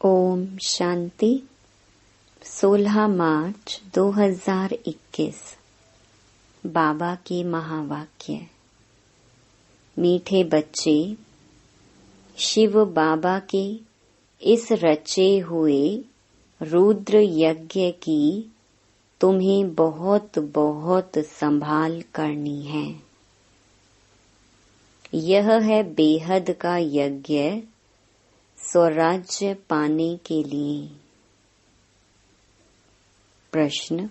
ओम शांति। 16 मार्च 2021। बाबा के महावाक्य। मीठे बच्चे, शिव बाबा के इस रचे हुए रुद्र यज्ञ की तुम्हें बहुत बहुत संभाल करनी है। यह है बेहद का यज्ञ स्वराज्य पाने के लिए। प्रश्न: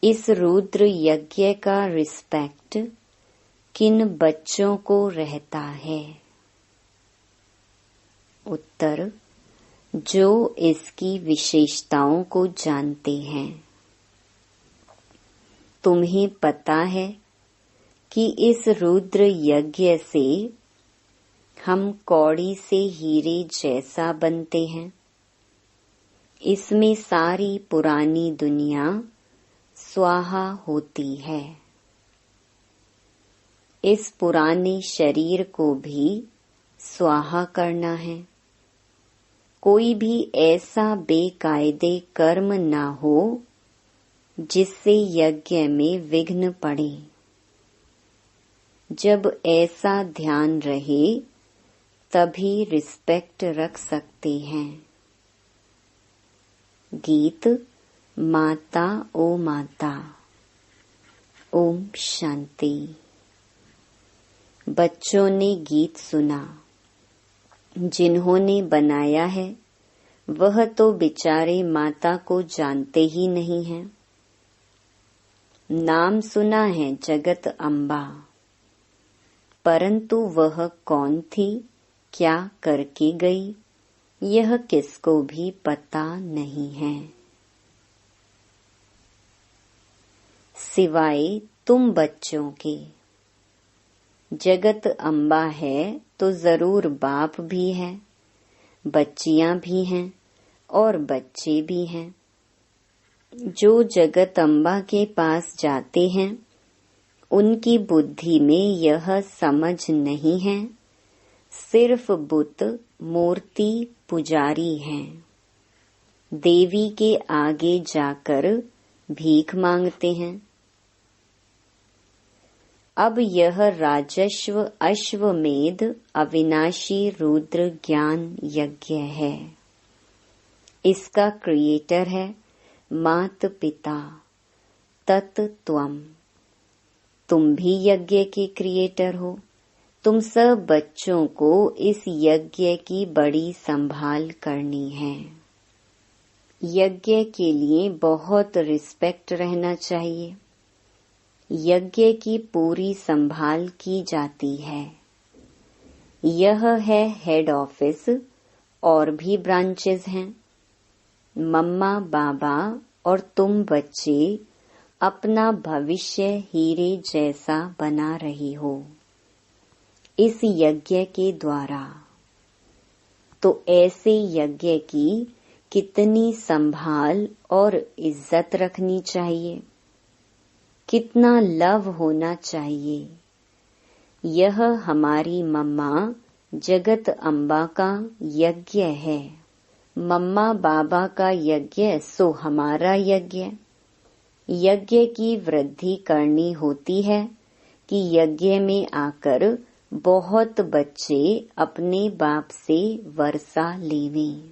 इस रुद्र यज्ञ का रिस्पेक्ट किन बच्चों को रहता है? उत्तर: जो इसकी विशेषताओं को जानते हैं। तुम्हें पता है कि इस रुद्र यज्ञ से हम कौड़ी से हीरे जैसा बनते हैं। इसमें सारी पुरानी दुनिया स्वाहा होती है। इस पुराने शरीर को भी स्वाहा करना है। कोई भी ऐसा बेकायदे कर्म ना हो जिससे यज्ञ में विघ्न पड़े। जब ऐसा ध्यान रहे तभी रिस्पेक्ट रख सकते हैं। गीत माता ओ माता। ओम शांति। बच्चों ने गीत सुना। जिन्होंने बनाया है वह तो बेचारे माता को जानते ही नहीं हैं। नाम सुना है जगत अम्बा, परंतु वह कौन थी, क्या करके गई, यह किसको भी पता नहीं है, सिवाय तुम बच्चों के। जगत अम्बा है तो जरूर बाप भी है, बच्चियां भी हैं और बच्चे भी हैं। जो जगत अम्बा के पास जाते हैं उनकी बुद्धि में यह समझ नहीं है, सिर्फ बुत मूर्ति पुजारी हैं। देवी के आगे जाकर भीख मांगते हैं। अब यह राजस्व अश्वमेध अविनाशी रुद्र ज्ञान यज्ञ है। इसका क्रिएटर है मात पिता तत्त्वम। तुम भी यज्ञ के क्रिएटर हो। तुम सब बच्चों को इस यज्ञ की बड़ी संभाल करनी है। यज्ञ के लिए बहुत रिस्पेक्ट रहना चाहिए। यज्ञ की पूरी संभाल की जाती है। यह है हेड ऑफिस, और भी ब्रांचेस हैं। मम्मा बाबा और तुम बच्चे अपना भविष्य हीरे जैसा बना रही हो इस यज्ञ के द्वारा। तो ऐसे यज्ञ की कितनी संभाल और इज्जत रखनी चाहिए, कितना लव होना चाहिए। यह हमारी मम्मा जगत अम्बा का यज्ञ है। मम्मा बाबा का यज्ञ सो हमारा यज्ञ। यज्ञ की वृद्धि करनी होती है कि यज्ञ में आकर बहुत बच्चे अपने बाप से वर्षा लेवें।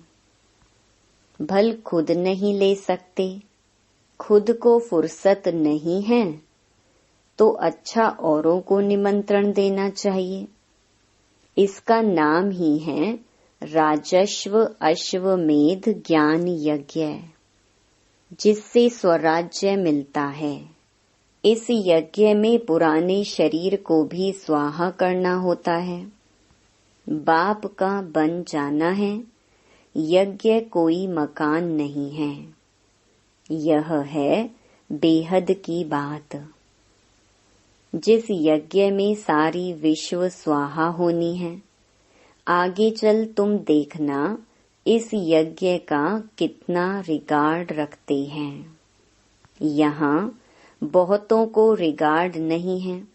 भल खुद नहीं ले सकते, खुद को फुर्सत नहीं है तो अच्छा औरों को निमंत्रण देना चाहिए। इसका नाम ही है राजस्व अश्वमेध ज्ञान यज्ञ, जिससे स्वराज्य मिलता है। इस यज्ञ में पुराने शरीर को भी स्वाहा करना होता है। बाप का बन जाना है। यज्ञ कोई मकान नहीं है। यह है बेहद की बात। जिस यज्ञ में सारी विश्व स्वाहा होनी है, आगे चल तुम देखना इस यज्ञ का कितना रिगार्ड रखते हैं। यहाँ बहुतों को रिगार्ड नहीं है।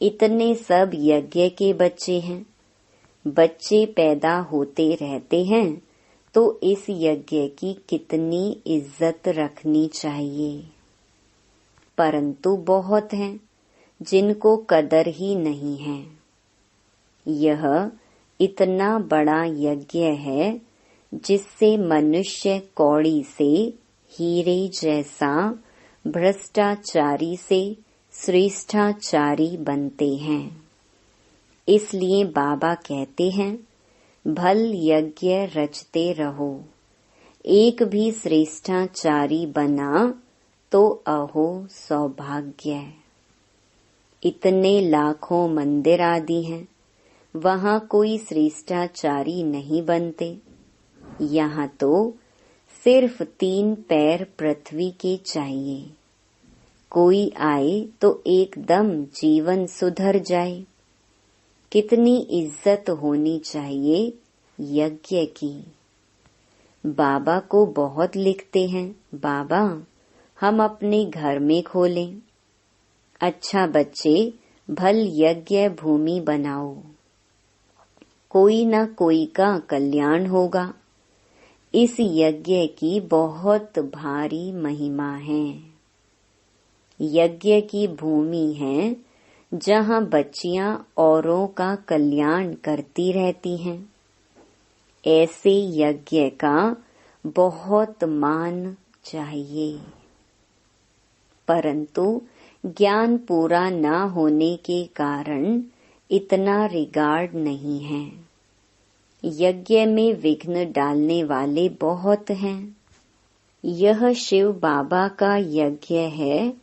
इतने सब यज्ञ के बच्चे हैं, बच्चे पैदा होते रहते हैं तो इस यज्ञ की कितनी इज्जत रखनी चाहिए। परंतु बहुत हैं जिनको कदर ही नहीं है। यह इतना बड़ा यज्ञ है जिससे मनुष्य कौड़ी से हीरे जैसा भ्रष्टाचारी से श्रेष्ठाचारी बनते हैं। इसलिए बाबा कहते हैं, भल यज्ञ रचते रहो। एक भी श्रेष्ठाचारी बना तो अहो सौभाग्य। इतने लाखों मंदिर आदि हैं, वहाँ कोई श्रेष्ठाचारी नहीं बनते। यहाँ तो सिर्फ 3 पैर पृथ्वी के चाहिए। कोई आए तो एकदम जीवन सुधर जाए। कितनी इज्जत होनी चाहिए यज्ञ की। बाबा को बहुत लिखते हैं, बाबा हम अपने घर में खोलें। अच्छा बच्चे, भल यज्ञ भूमि बनाओ। कोई न कोई का कल्याण होगा। इस यज्ञ की बहुत भारी महिमा है। यज्ञ की भूमि है जहाँ बच्चियां औरों का कल्याण करती रहती हैं। ऐसे यज्ञ का बहुत मान चाहिए। परंतु ज्ञान पूरा न होने के कारण इतना रिगार्ड नहीं है। यज्ञ में विघ्न डालने वाले बहुत हैं। यह शिव बाबा का यज्ञ है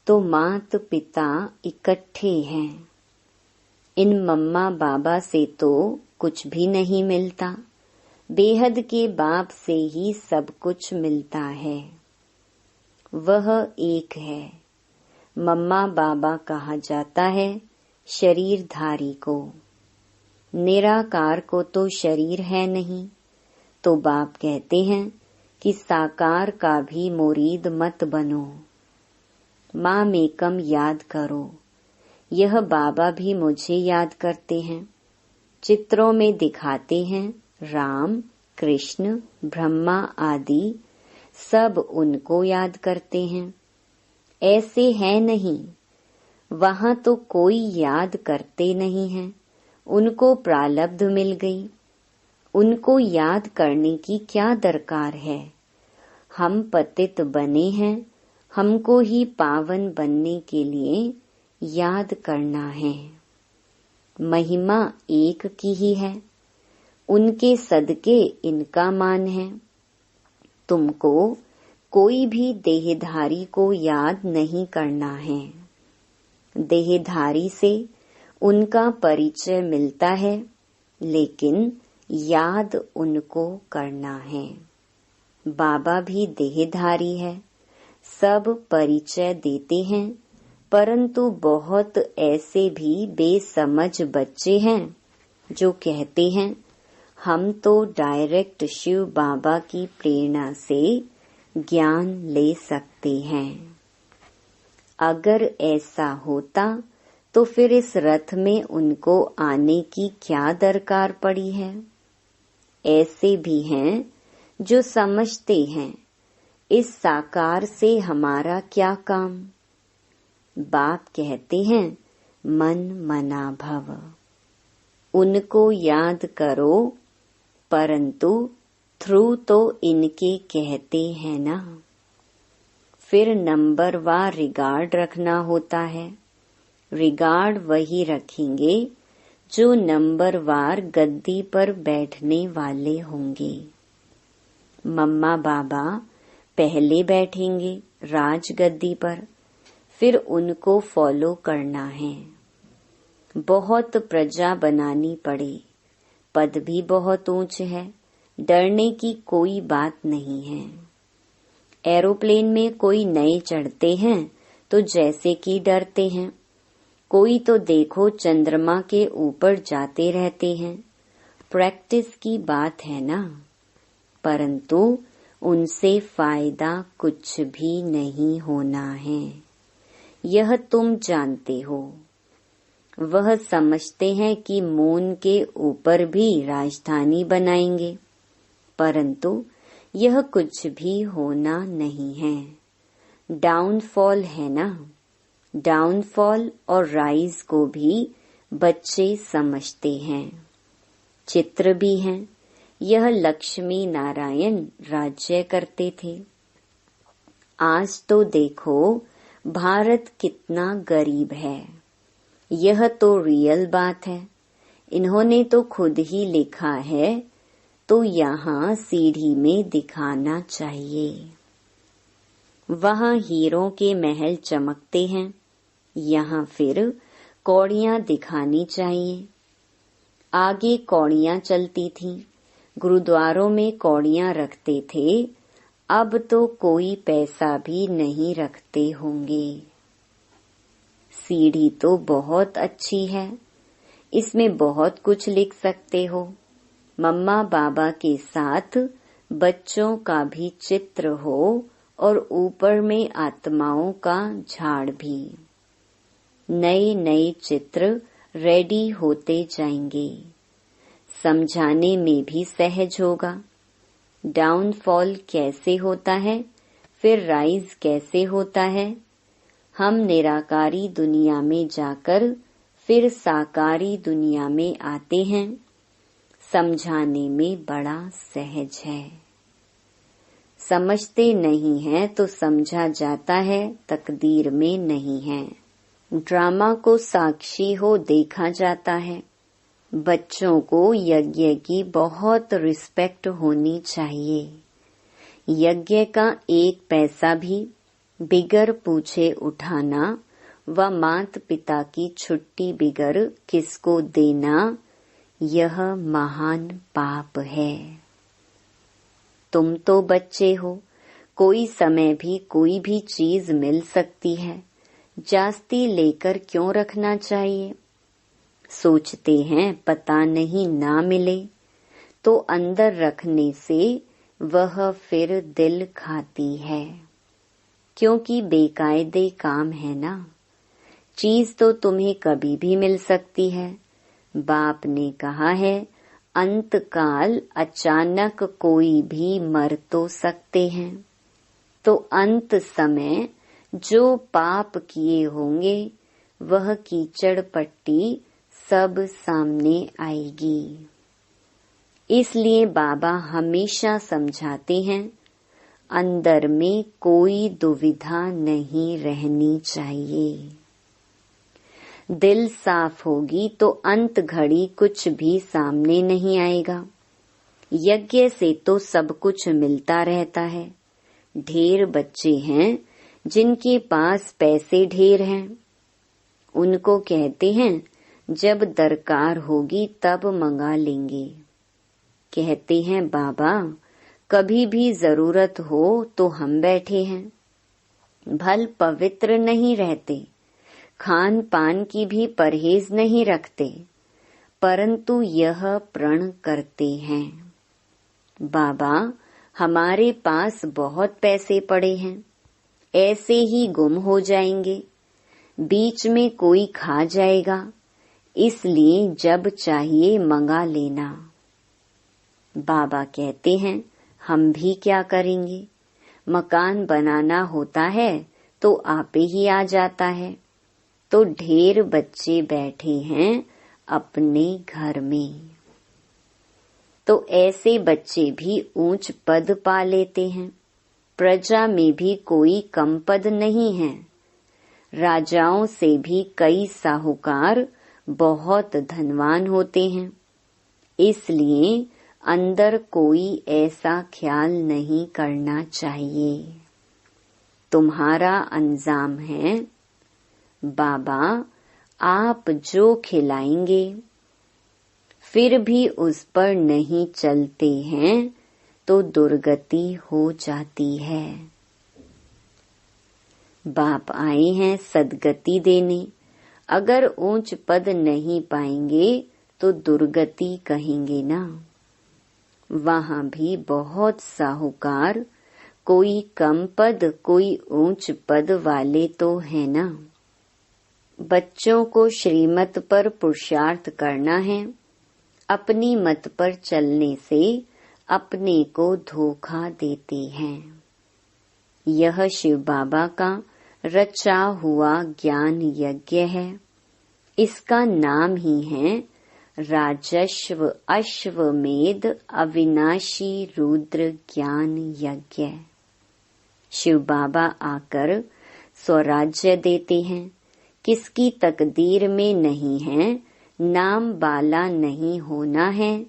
तो मात पिता इकट्ठे हैं। इन मम्मा बाबा से तो कुछ भी नहीं मिलता। बेहद के बाप से ही सब कुछ मिलता है। वह एक है। मम्मा बाबा कहा जाता है शरीरधारी को। निराकार को तो शरीर है नहीं, तो बाप कहते हैं कि साकार का भी मुरीद मत बनो। माँ मेकम याद करो। यह बाबा भी मुझे याद करते हैं। चित्रों में दिखाते हैं राम, कृष्ण, ब्रह्मा आदि सब उनको याद करते हैं। ऐसे है नहीं। वहाँ तो कोई याद करते नहीं है। उनको प्रालब्ध मिल गई। उनको याद करने की क्या दरकार है। हम पतित बने हैं, हमको ही पावन बनने के लिए याद करना है। महिमा एक की ही है। उनके सदके इनका मान है। तुमको कोई भी देहधारी को याद नहीं करना है। देहधारी से उनका परिचय मिलता है, लेकिन याद उनको करना है। बाबा भी देहधारी है। सब परिचय देते हैं, परंतु बहुत ऐसे भी बेसमझ बच्चे हैं जो कहते हैं हम तो डायरेक्ट शिव बाबा की प्रेरणा से ज्ञान ले सकते हैं। अगर ऐसा होता तो फिर इस रथ में उनको आने की क्या दरकार पड़ी है। ऐसे भी हैं जो समझते हैं इस साकार से हमारा क्या काम। बाप कहते हैं मन मना भव। उनको याद करो, परंतु थ्रू तो इनके कहते हैं ना। फिर नंबरवार रिगार्ड रखना होता है। रिगार्ड वही रखेंगे जो नंबरवार गद्दी पर बैठने वाले होंगे। मम्मा बाबा पहले बैठेंगे राज गद्दी पर, फिर उनको फॉलो करना है। बहुत प्रजा बनानी पड़े। पद भी बहुत ऊंच है। डरने की कोई बात नहीं है। एरोप्लेन में कोई नए चढ़ते हैं तो जैसे कि डरते हैं। कोई तो देखो चंद्रमा के ऊपर जाते रहते हैं। प्रैक्टिस की बात है ना। परंतु उनसे फायदा कुछ भी नहीं होना है। यह तुम जानते हो। वह समझते हैं कि मून के ऊपर भी राजधानी बनाएंगे, परंतु यह कुछ भी होना नहीं है। डाउनफॉल है ना। डाउनफॉल और राइज को भी बच्चे समझते हैं। चित्र भी हैं। यह लक्ष्मी नारायण राज्य करते थे। आज तो देखो भारत कितना गरीब है। यह तो रियल बात है। इन्होंने तो खुद ही लिखा है, तो यहाँ सीढ़ी में दिखाना चाहिए। वहाँ हीरों के महल चमकते हैं, यहाँ फिर कौड़ियाँ दिखानी चाहिए। आगे कौड़ियाँ चलती थीं, गुरुद्वारों में कौड़ियाँ रखते थे, अब तो कोई पैसा भी नहीं रखते होंगे। सीढ़ी तो बहुत अच्छी है, इसमें बहुत कुछ लिख सकते हो। मम्मा बाबा के साथ बच्चों का भी चित्र हो और ऊपर में आत्माओं का झाड़ भी। नए नए चित्र रेडी होते जाएंगे। समझाने में भी सहज होगा। डाउनफॉल कैसे होता है, फिर राइज कैसे होता है। हम निराकारी दुनिया में जाकर फिर साकारी दुनिया में आते हैं। समझाने में बड़ा सहज है। समझते नहीं हैं तो समझा जाता है, तकदीर में नहीं है। ड्रामा को साक्षी हो देखा जाता है। बच्चों को यज्ञ की बहुत रिस्पेक्ट होनी चाहिए। यज्ञ का एक पैसा भी बिगर पूछे उठाना व मात पिता की छुट्टी बिगर किसको देना, यह महान पाप है। तुम तो बच्चे हो, कोई समय भी कोई भी चीज मिल सकती है, जास्ती लेकर क्यों रखना चाहिए। सोचते हैं पता नहीं ना मिले, तो अंदर रखने से वह फिर दिल खाती है, क्योंकि बेकायदे काम है ना। चीज तो तुम्हें कभी भी मिल सकती है। बाप ने कहा है, अंतकाल अचानक कोई भी मर तो सकते हैं, तो अंत समय जो पाप किए होंगे वह कीचड़ पट्टी सब सामने आएगी। इसलिए बाबा हमेशा समझाते हैं, अंदर में कोई दुविधा नहीं रहनी चाहिए। दिल साफ होगी तो अंत घड़ी कुछ भी सामने नहीं आएगा। यज्ञ से तो सब कुछ मिलता रहता है। ढेर बच्चे हैं जिनके पास पैसे ढेर हैं। उनको कहते हैं जब दरकार होगी तब मंगा लेंगे। कहते हैं बाबा कभी भी जरूरत हो तो हम बैठे हैं। भल पवित्र नहीं रहते, खान पान की भी परहेज नहीं रखते, परंतु यह प्रण करते हैं, बाबा हमारे पास बहुत पैसे पड़े हैं, ऐसे ही गुम हो जाएंगे, बीच में कोई खा जाएगा, इसलिए जब चाहिए मंगा लेना। बाबा कहते हैं हम भी क्या करेंगे, मकान बनाना होता है तो आपे ही आ जाता है। तो ढेर बच्चे बैठे हैं अपने घर में, तो ऐसे बच्चे भी ऊंच पद पा लेते हैं। प्रजा में भी कोई कम पद नहीं है। राजाओं से भी कई साहूकार बहुत धनवान होते हैं। इसलिए अंदर कोई ऐसा ख्याल नहीं करना चाहिए। तुम्हारा अंजाम है, बाबा आप जो खिलाएंगे, फिर भी उस पर नहीं चलते हैं तो दुर्गति हो जाती है। बाप आए हैं सदगति देने, अगर ऊंच पद नहीं पाएंगे तो दुर्गति कहेंगे ना। वहाँ भी बहुत साहूकार, कोई कम पद कोई ऊंच पद वाले तो है ना। बच्चों को श्रीमत पर पुरुषार्थ करना है। अपनी मत पर चलने से अपने को धोखा देते हैं। यह शिव बाबा का रचा हुआ ज्ञान यज्ञ है। इसका नाम ही है राजस्व अश्वमेध अविनाशी रुद्र ज्ञान यज्ञ। शिव बाबा आकर स्वराज्य देते हैं। किसकी तकदीर में नहीं है, नाम वाला नहीं होना है,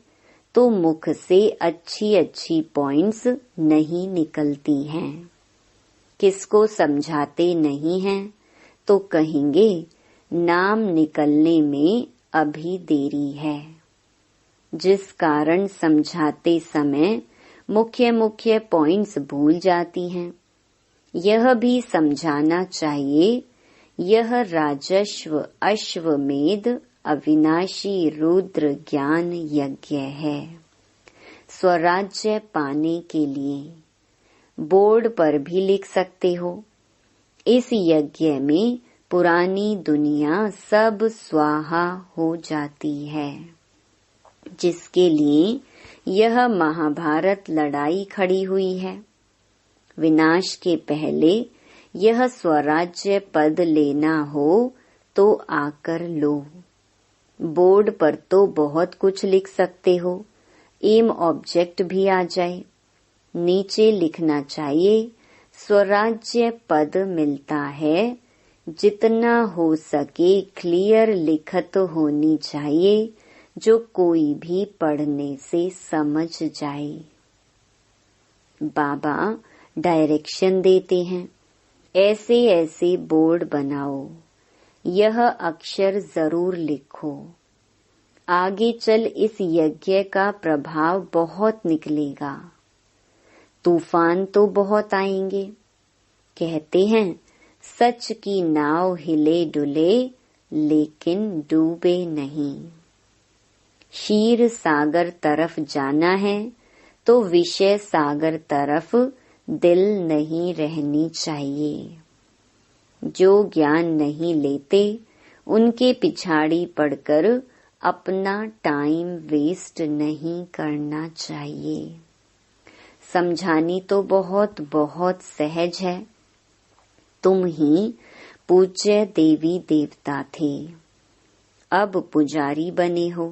तो मुख से अच्छी अच्छी पॉइंट्स नहीं निकलती हैं। किसको समझाते नहीं हैं तो कहेंगे नाम निकलने में अभी देरी है। जिस कारण समझाते समय मुख्य मुख्य पॉइंट्स भूल जाती हैं, यह भी समझाना चाहिए। यह राजस्व अश्वमेध अविनाशी रुद्र ज्ञान यज्ञ है। स्वराज्य पाने के लिए बोर्ड पर भी लिख सकते हो। इस यज्ञ में पुरानी दुनिया सब स्वाहा हो जाती है, जिसके लिए यह महाभारत लड़ाई खड़ी हुई है। विनाश के पहले यह स्वराज्य पद लेना हो तो आकर लो। बोर्ड पर तो बहुत कुछ लिख सकते हो, एम ऑब्जेक्ट भी आ जाए। नीचे लिखना चाहिए स्वराज्य पद मिलता है। जितना हो सके क्लियर लिखत होनी चाहिए, जो कोई भी पढ़ने से समझ जाए। बाबा डायरेक्शन देते हैं, ऐसे ऐसे बोर्ड बनाओ, यह अक्षर जरूर लिखो। आगे चल इस यज्ञ का प्रभाव बहुत निकलेगा। तूफान तो बहुत आएंगे। कहते हैं सच की नाव हिले डुले लेकिन डूबे नहीं। क्षीर सागर तरफ जाना है तो विषय सागर तरफ दिल नहीं रहनी चाहिए। जो ज्ञान नहीं लेते उनके पिछाड़ी पड़कर अपना टाइम वेस्ट नहीं करना चाहिए। समझानी तो बहुत बहुत सहज है। तुम ही पूज्य देवी देवता थे, अब पुजारी बने हो।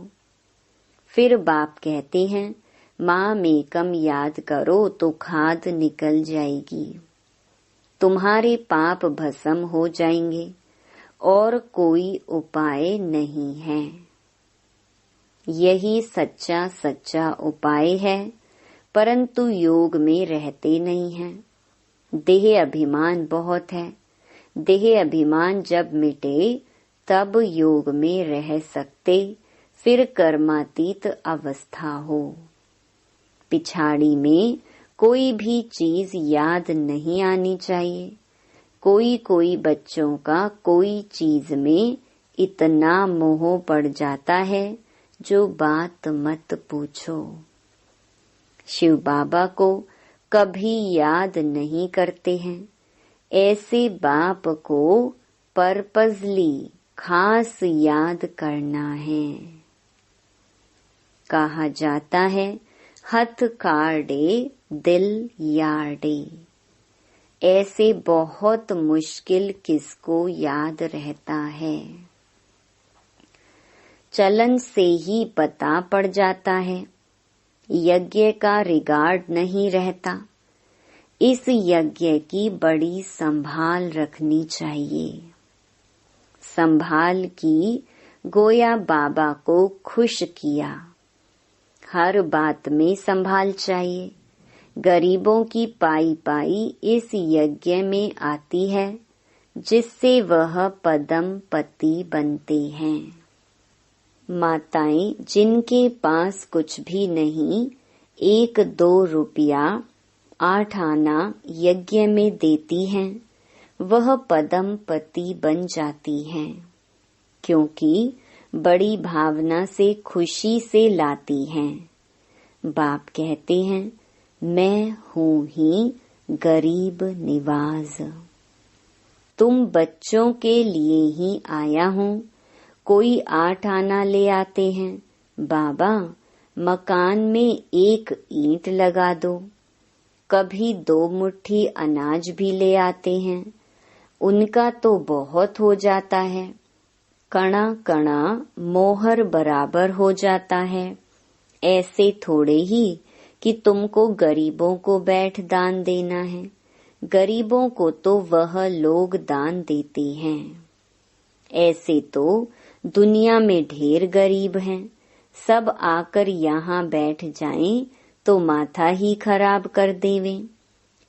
फिर बाप कहते हैं माम एकम याद करो तो खाद निकल जाएगी। तुम्हारे पाप भस्म हो जाएंगे और कोई उपाय नहीं है। यही सच्चा सच्चा उपाय है, परंतु योग में रहते नहीं हैं। देह अभिमान बहुत है। देह अभिमान जब मिटे तब योग में रह सकते, फिर कर्मातीत अवस्था हो। पिछाड़ी में कोई भी चीज याद नहीं आनी चाहिए। कोई कोई बच्चों का कोई चीज में इतना मोह पड़ जाता है जो बात मत पूछो। शिव बाबा को कभी याद नहीं करते हैं। ऐसे बाप को पर्पजली खास याद करना है। कहा जाता है हथ काटे दिल यार्डे। ऐसे बहुत मुश्किल किसको याद रहता है। चलन से ही पता पड़ जाता है। यज्ञ का रिगार्ड नहीं रहता। इस यज्ञ की बड़ी संभाल रखनी चाहिए। संभाल की गोया बाबा को खुश किया। हर बात में संभाल चाहिए। गरीबों की पाई पाई इस यज्ञ में आती है, जिससे वह पदम पति बनते हैं। माताएं जिनके पास कुछ भी नहीं, 1-2 रुपया 8 आना यज्ञ में देती हैं, वह पदम पति बन जाती हैं, क्योंकि बड़ी भावना से खुशी से लाती हैं। बाप कहते हैं मैं हूँ ही गरीब निवाज। तुम बच्चों के लिए ही आया हूँ, कोई 8 आना ले आते हैं। बाबा, मकान में 1 ईंट लगा दो। कभी 2 मुट्ठी अनाज भी ले आते हैं, उनका तो बहुत हो जाता है। कणा कणा मोहर बराबर हो जाता है। ऐसे थोड़े ही कि तुमको गरीबों को बैठ दान देना है। गरीबों को तो वह लोग दान देते हैं। ऐसे तो दुनिया में ढेर गरीब हैं। सब आकर यहाँ बैठ जाएं तो माथा ही खराब कर देवें।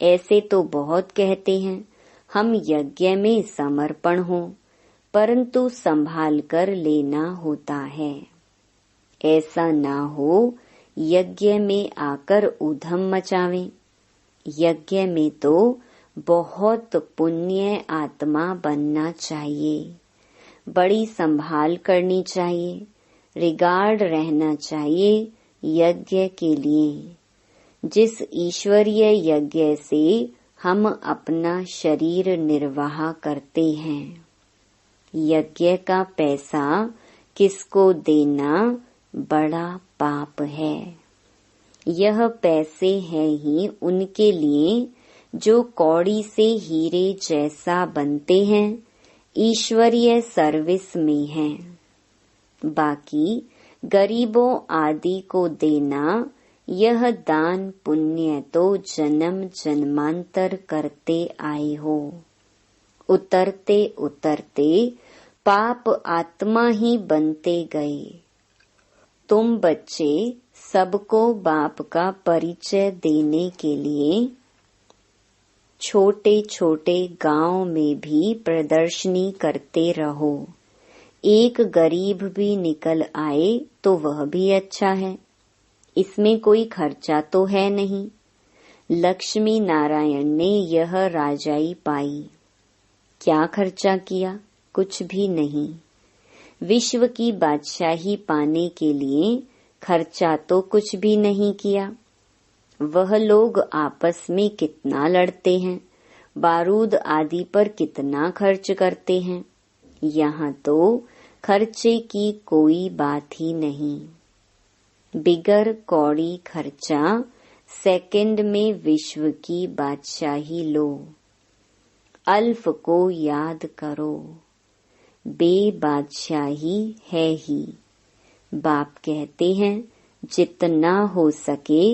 ऐसे तो बहुत कहते हैं हम यज्ञ में समर्पण हो, परंतु संभाल कर लेना होता है। ऐसा ना हो यज्ञ में आकर उधम मचावें। यज्ञ में तो बहुत पुण्य आत्मा बनना चाहिए, बड़ी संभाल करनी चाहिए, रिगार्ड रहना चाहिए यज्ञ के लिए, जिस ईश्वरीय यज्ञ से हम अपना शरीर निर्वाह करते हैं। यज्ञ का पैसा किसको देना बड़ा पाप है। यह पैसे हैं ही उनके लिए जो कौड़ी से हीरे जैसा बनते हैं, ईश्वरीय सर्विस में हैं। बाकी गरीबों आदि को देना, यह दान पुण्य तो जन्म जन्मांतर करते आए हो। उतरते उतरते पाप आत्मा ही बनते गए। तुम बच्चे सबको बाप का परिचय देने के लिए छोटे छोटे गांव में भी प्रदर्शनी करते रहो। एक गरीब भी निकल आए तो वह भी अच्छा है, इसमें कोई खर्चा तो है नहीं। लक्ष्मी नारायण ने यह राजाई पाई, क्या खर्चा किया? कुछ भी नहीं। विश्व की बादशाही पाने के लिए खर्चा तो कुछ भी नहीं किया। वह लोग आपस में कितना लड़ते हैं, बारूद आदि पर कितना खर्च करते हैं। यहाँ तो खर्चे की कोई बात ही नहीं। बिगर कौड़ी खर्चा सेकंड में विश्व की बादशाही लो। अल्फ को याद करो, बेबादशाही है ही। बाप कहते हैं जितना हो सके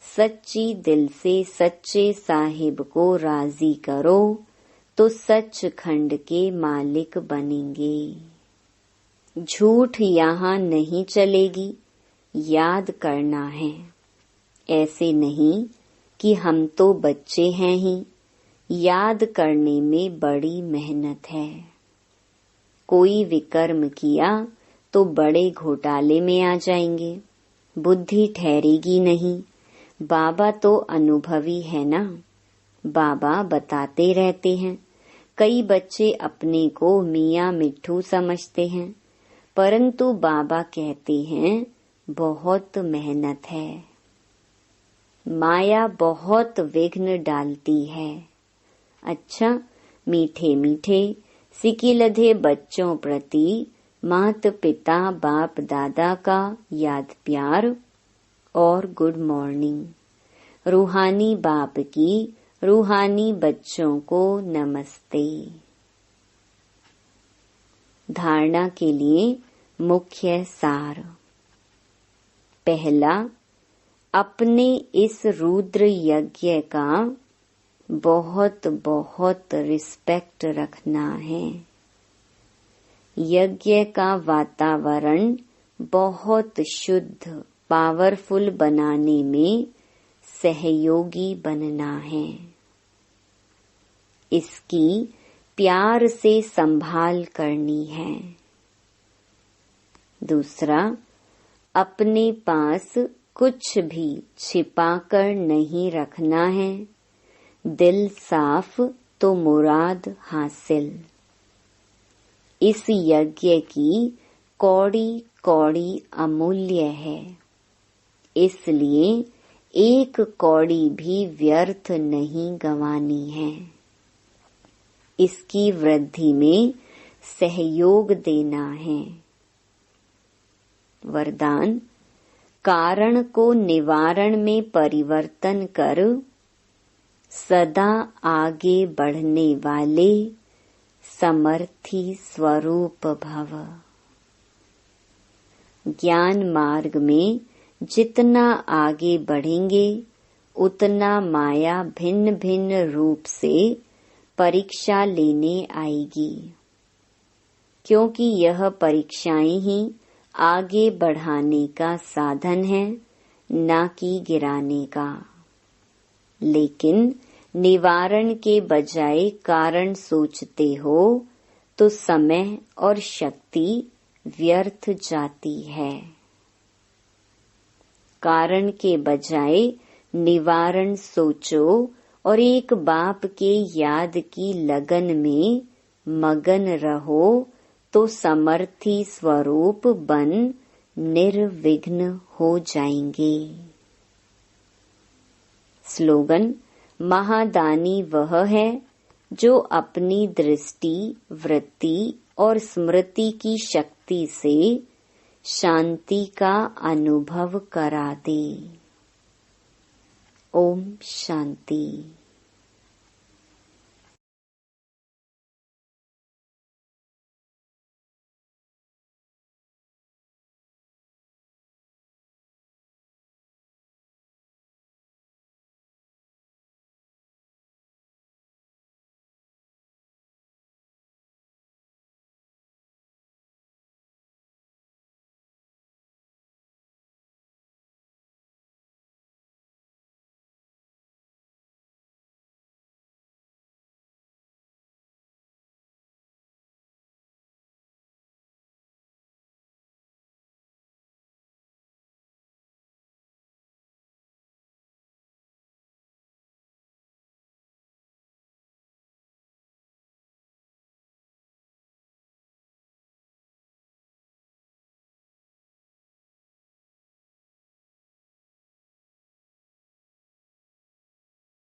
सच्ची दिल से सच्चे साहिब को राजी करो तो सचखंड के मालिक बनेंगे। झूठ यहाँ नहीं चलेगी, याद करना है। ऐसे नहीं कि हम तो बच्चे हैं ही, याद करने में बड़ी मेहनत है। कोई विकर्म किया तो बड़े घोटाले में आ जाएंगे, बुद्धि ठहरेगी नहीं। बाबा तो अनुभवी है ना, बाबा बताते रहते हैं। कई बच्चे अपने को मियाँ मिट्ठू समझते हैं, परंतु बाबा कहते हैं बहुत मेहनत है। माया बहुत विघ्न डालती है। अच्छा, मीठे मीठे सिकिलधे बच्चों प्रति माता पिता बाप दादा का याद प्यार और गुड मॉर्निंग। रूहानी बाप की रूहानी बच्चों को नमस्ते। धारणा के लिए मुख्य सार। पहला, अपने इस रुद्र यज्ञ का बहुत बहुत रिस्पेक्ट रखना है। यज्ञ का वातावरण बहुत शुद्ध पावरफुल बनाने में सहयोगी बनना है। इसकी प्यार से संभाल करनी है। दूसरा, अपने पास कुछ भी छिपाकर नहीं रखना है। दिल साफ तो मुराद हासिल। इस यज्ञ की कौड़ी कौड़ी अमूल्य है, इसलिए एक कौड़ी भी व्यर्थ नहीं गंवानी है। इसकी वृद्धि में सहयोग देना है। वरदान, कारण को निवारण में परिवर्तन कर सदा आगे बढ़ने वाले समर्थी स्वरूप भव। ज्ञान मार्ग में जितना आगे बढ़ेंगे उतना माया भिन्न भिन्न रूप से परीक्षा लेने आएगी, क्योंकि यह परीक्षाएं ही आगे बढ़ाने का साधन है, न कि गिराने का। लेकिन निवारण के बजाय कारण सोचते हो तो समय और शक्ति व्यर्थ जाती है। कारण के बजाय निवारण सोचो और एक बाप के याद की लगन में मगन रहो तो समर्थी स्वरूप बन निर्विघ्न हो जाएंगे। स्लोगन, महादानी वह है जो अपनी दृष्टि, वृत्ति और स्मृति की शक्ति से शांति का अनुभव करा दे। ओम शांति।